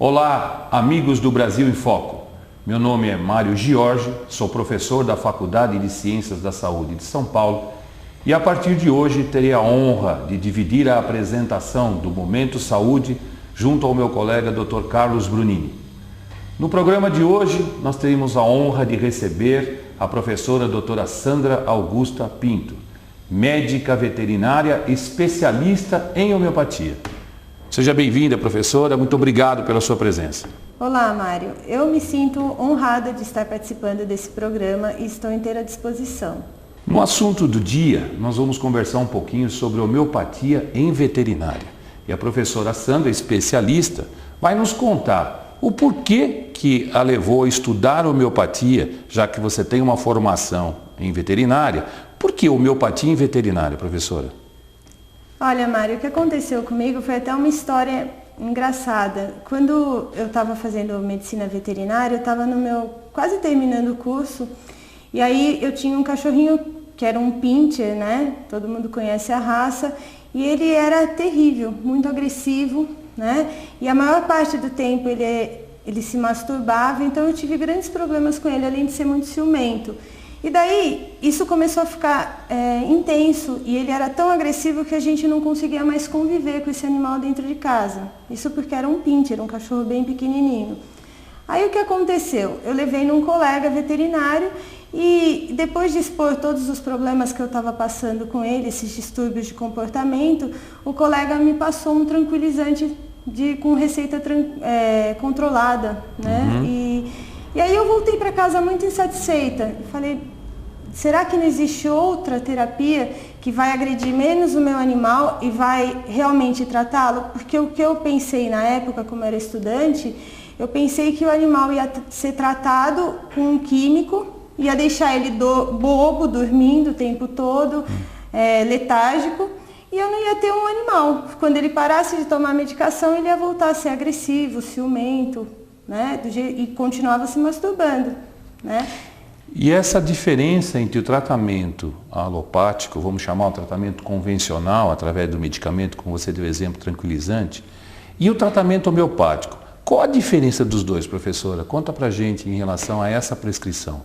Olá, amigos do Brasil em Foco. Meu nome é Mário Giorgi, sou professor da Faculdade de Ciências da Saúde de São Paulo e a partir de hoje terei a honra de dividir a apresentação do Momento Saúde junto ao meu colega Dr. Carlos Brunini. No programa de hoje, nós teremos a honra de receber a professora doutora Sandra Augusta Pinto, médica veterinária especialista em homeopatia. Seja bem-vinda, professora. Muito obrigado pela sua presença. Olá, Mário. Eu me sinto honrada de estar participando desse programa e estou inteira disposição. No assunto do dia, nós vamos conversar um pouquinho sobre homeopatia em veterinária. E a professora Sandra, especialista, vai nos contar o porquê que a levou a estudar homeopatia, já que você tem uma formação em veterinária. Por que homeopatia em veterinária, professora? Olha, Mário, o que aconteceu comigo foi até uma história engraçada. Quando eu estava fazendo medicina veterinária, eu estava quase terminando o curso, e aí eu tinha um cachorrinho que era um pincher, né? Todo mundo conhece a raça, e ele era terrível, muito agressivo, né? E a maior parte do tempo ele se masturbava, então eu tive grandes problemas com ele, além de ser muito ciumento. E daí, isso começou a ficar intenso e ele era tão agressivo que a gente não conseguia mais conviver com esse animal dentro de casa. Isso porque era um pincher, um cachorro bem pequenininho. Aí o que aconteceu? Eu levei num colega veterinário e depois de expor todos os problemas que eu estava passando com ele, esses distúrbios de comportamento, o colega me passou um tranquilizante com receita controlada, né? E aí eu voltei para casa muito insatisfeita. Falei, será que não existe outra terapia que vai agredir menos o meu animal e vai realmente tratá-lo? Porque o que eu pensei na época, como era estudante, eu pensei que o animal ia ser tratado com um químico, ia deixar ele bobo, dormindo o tempo todo, letárgico, e eu não ia ter um animal. Quando ele parasse de tomar medicação, ele ia voltar a ser agressivo, ciumento, né? E continuava se masturbando, né? E essa diferença entre o tratamento alopático, vamos chamar o tratamento convencional, através do medicamento, como você deu exemplo, tranquilizante, e o tratamento homeopático, qual a diferença dos dois, professora? Conta pra gente em relação a essa prescrição.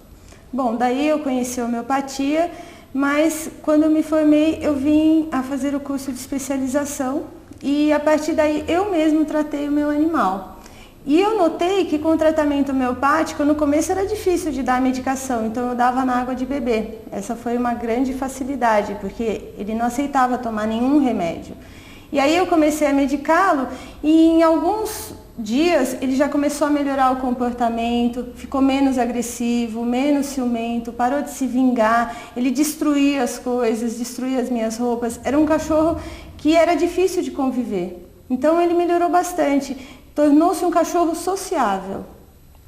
Bom, daí eu conheci a homeopatia, mas quando eu me formei, eu vim a fazer o curso de especialização e a partir daí eu mesmo tratei o meu animal. E eu notei que com o tratamento homeopático, no começo era difícil de dar a medicação, então eu dava na água de bebê. Essa foi uma grande facilidade, porque ele não aceitava tomar nenhum remédio. E aí eu comecei a medicá-lo e em alguns dias ele já começou a melhorar o comportamento, ficou menos agressivo, menos ciumento, parou de se vingar, ele destruía as coisas, destruía as minhas roupas. Era um cachorro que era difícil de conviver. Então ele melhorou bastante. Tornou-se um cachorro sociável.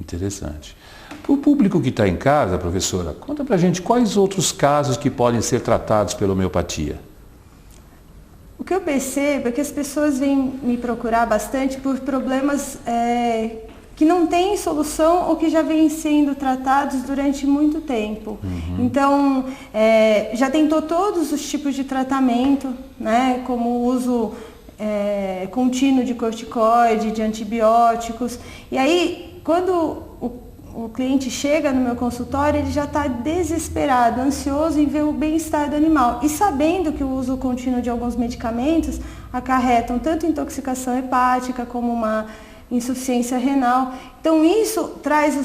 Interessante. Para o público que está em casa, professora, conta pra gente quais outros casos que podem ser tratados pela homeopatia. O que eu percebo é que as pessoas vêm me procurar bastante por problemas que não têm solução ou que já vêm sendo tratados durante muito tempo. Então, já tentou todos os tipos de tratamento, né, como o uso contínuo de corticoide, de antibióticos. E aí, quando o cliente chega no meu consultório, ele já está desesperado, ansioso em ver o bem-estar do animal. E sabendo que o uso contínuo de alguns medicamentos acarretam tanto intoxicação hepática como uma insuficiência renal. Então isso traz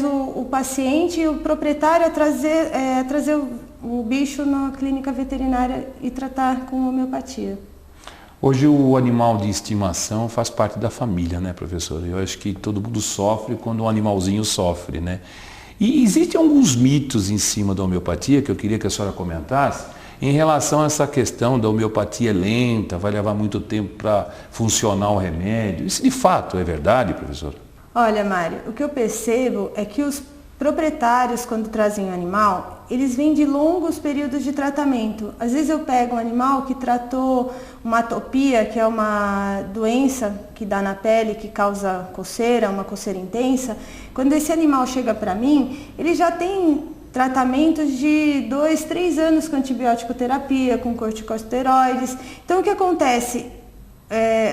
o paciente e o proprietário a trazer o bicho na clínica veterinária e tratar com homeopatia. Hoje o animal de estimação faz parte da família, né, professora? Eu acho que todo mundo sofre quando um animalzinho sofre, né? E existem alguns mitos em cima da homeopatia que eu queria que a senhora comentasse em relação a essa questão da homeopatia lenta, vai levar muito tempo para funcionar o remédio. Isso de fato é verdade, professora? Olha, Mário, o que eu percebo é que os proprietários, quando trazem um animal, eles vêm de longos períodos de tratamento. Às vezes eu pego um animal que tratou uma atopia, que é uma doença que dá na pele, que causa coceira, uma coceira intensa. Quando esse animal chega para mim, ele já tem tratamentos de 2, 3 anos com antibiótico terapia, com corticosteroides. Então o que acontece?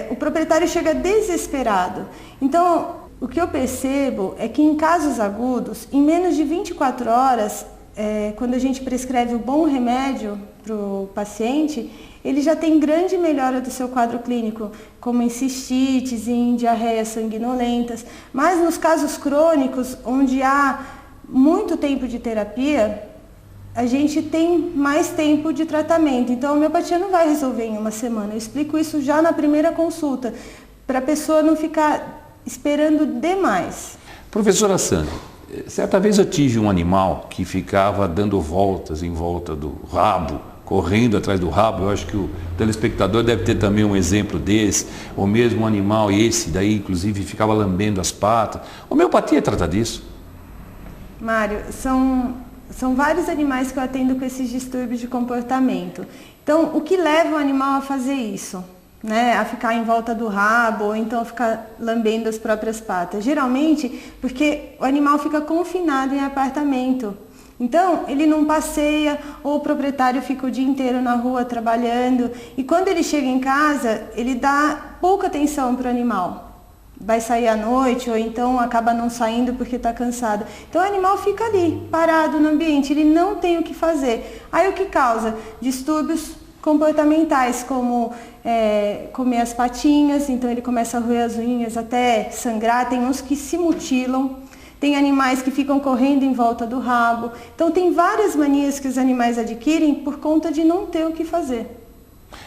o proprietário chega desesperado. Então, o que eu percebo é que em casos agudos, em menos de 24 horas, quando a gente prescreve o bom remédio para o paciente, ele já tem grande melhora do seu quadro clínico, como em cistites, em diarreias sanguinolentas. Mas nos casos crônicos, onde há muito tempo de terapia, a gente tem mais tempo de tratamento. Então, a homeopatia não vai resolver em uma semana. Eu explico isso já na primeira consulta, para a pessoa não ficar esperando demais. Professora Sandra, certa vez eu tive um animal que ficava dando voltas em volta do rabo, correndo atrás do rabo. Eu acho que o telespectador deve ter também um exemplo desse, ou mesmo um animal esse daí, inclusive, ficava lambendo as patas. A homeopatia trata disso? Mário, são vários animais que eu atendo com esses distúrbios de comportamento. Então, o que leva o animal a fazer isso? Né? A ficar em volta do rabo, ou então a ficar lambendo as próprias patas? Geralmente, porque o animal fica confinado em apartamento. Então, ele não passeia, ou o proprietário fica o dia inteiro na rua trabalhando. E quando ele chega em casa, ele dá pouca atenção para o animal. Vai sair à noite, ou então acaba não saindo porque está cansado. Então o animal fica ali, parado no ambiente, ele não tem o que fazer. Aí o que causa? Distúrbios comportamentais, como comer as patinhas, então ele começa a roer as unhas até sangrar. Tem uns que se mutilam, tem animais que ficam correndo em volta do rabo. Então tem várias manias que os animais adquirem por conta de não ter o que fazer.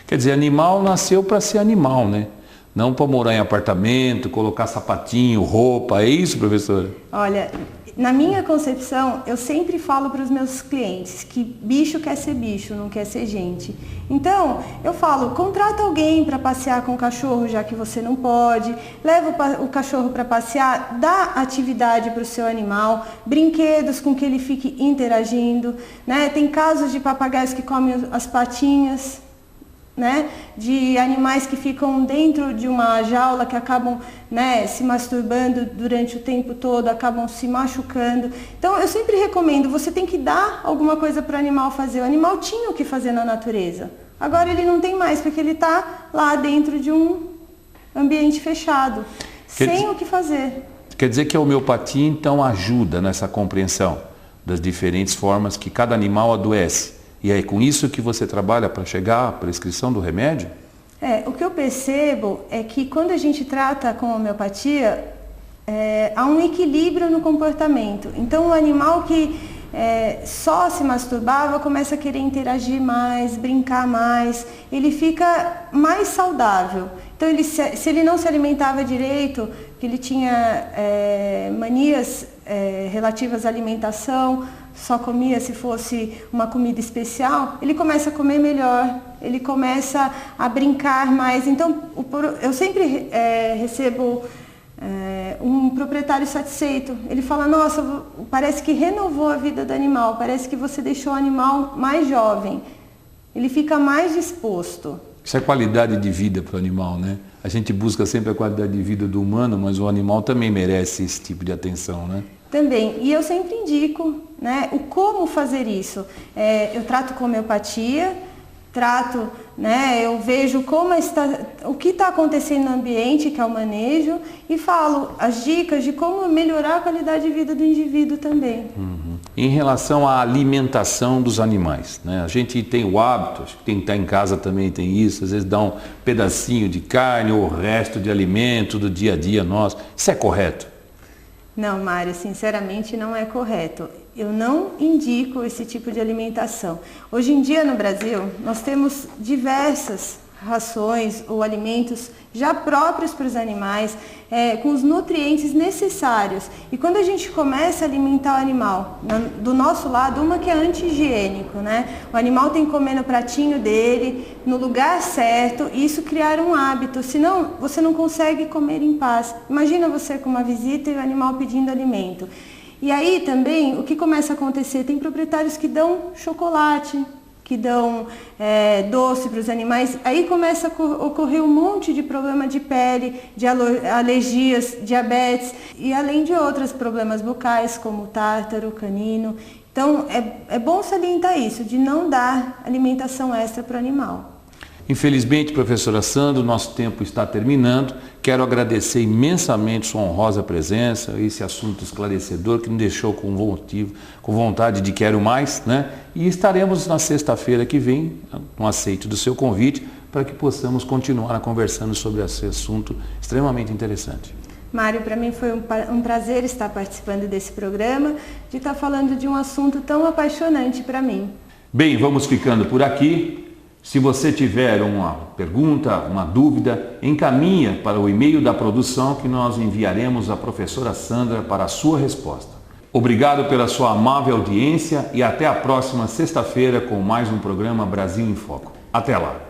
Quer dizer, animal nasceu para ser animal, né? Não para morar em apartamento, colocar sapatinho, roupa, é isso, professora? Olha, na minha concepção, eu sempre falo para os meus clientes que bicho quer ser bicho, não quer ser gente. Então, eu falo, contrata alguém para passear com o cachorro, já que você não pode, leva o cachorro para passear, dá atividade para o seu animal, brinquedos com que ele fique interagindo, né? Tem casos de papagaios que comem as patinhas, né, de animais que ficam dentro de uma jaula, que acabam, né, se masturbando durante o tempo todo, acabam se machucando. Então eu sempre recomendo, você tem que dar alguma coisa para o animal fazer. O animal tinha o que fazer na natureza, agora ele não tem mais, porque ele está lá dentro de um ambiente fechado, sem o que fazer. Quer dizer que a homeopatia então ajuda nessa compreensão das diferentes formas que cada animal adoece. E é com isso que você trabalha para chegar à prescrição do remédio? O que eu percebo é que quando a gente trata com homeopatia, há um equilíbrio no comportamento. Então o animal que só se masturbava começa a querer interagir mais, brincar mais, ele fica mais saudável. Então se ele não se alimentava direito, que ele tinha manias relativas à alimentação, só comia se fosse uma comida especial, ele começa a comer melhor, ele começa a brincar mais. Então, eu sempre recebo um proprietário satisfeito. Ele fala, nossa, parece que renovou a vida do animal, parece que você deixou o animal mais jovem. Ele fica mais disposto. Isso é qualidade de vida para o animal, né? A gente busca sempre a qualidade de vida do humano, mas o animal também merece esse tipo de atenção, né? Também, e eu sempre indico, né, o como fazer isso. Eu trato com homeopatia, eu vejo o que está acontecendo no ambiente, que é o manejo, e falo as dicas de como melhorar a qualidade de vida do indivíduo também. Uhum. Em relação à alimentação dos animais, né? A gente tem o hábito, acho que quem está em casa também tem isso, às vezes dá um pedacinho de carne ou o resto de alimento do dia a dia nosso. Isso é correto? Não, Mário, sinceramente não é correto. Eu não indico esse tipo de alimentação. Hoje em dia no Brasil, nós temos diversas rações ou alimentos já próprios para os animais, com os nutrientes necessários. E quando a gente começa a alimentar o animal, do nosso lado, uma que é anti-higiênico, né? O animal tem que comer no pratinho dele, no lugar certo, e isso criar um hábito, senão você não consegue comer em paz. Imagina você com uma visita e o animal pedindo alimento. E aí também, o que começa a acontecer? Tem proprietários que dão chocolate, que dão doce para os animais, aí começa a ocorrer um monte de problema de pele, de alergias, diabetes, e além de outros problemas bucais, como tártaro, canino. Então, é bom salientar isso, de não dar alimentação extra para o animal. Infelizmente, professora Sandra, nosso tempo está terminando. Quero agradecer imensamente sua honrosa presença, esse assunto esclarecedor que me deixou com vontade de quero mais, né? E estaremos na sexta-feira que vem, no aceite do seu convite, para que possamos continuar conversando sobre esse assunto extremamente interessante. Mário, para mim foi um prazer estar participando desse programa, de estar falando de um assunto tão apaixonante para mim. Bem, vamos ficando por aqui. Se você tiver uma pergunta, uma dúvida, encaminha para o e-mail da produção que nós enviaremos à professora Sandra para a sua resposta. Obrigado pela sua amável audiência e até a próxima sexta-feira com mais um programa Brasil em Foco. Até lá!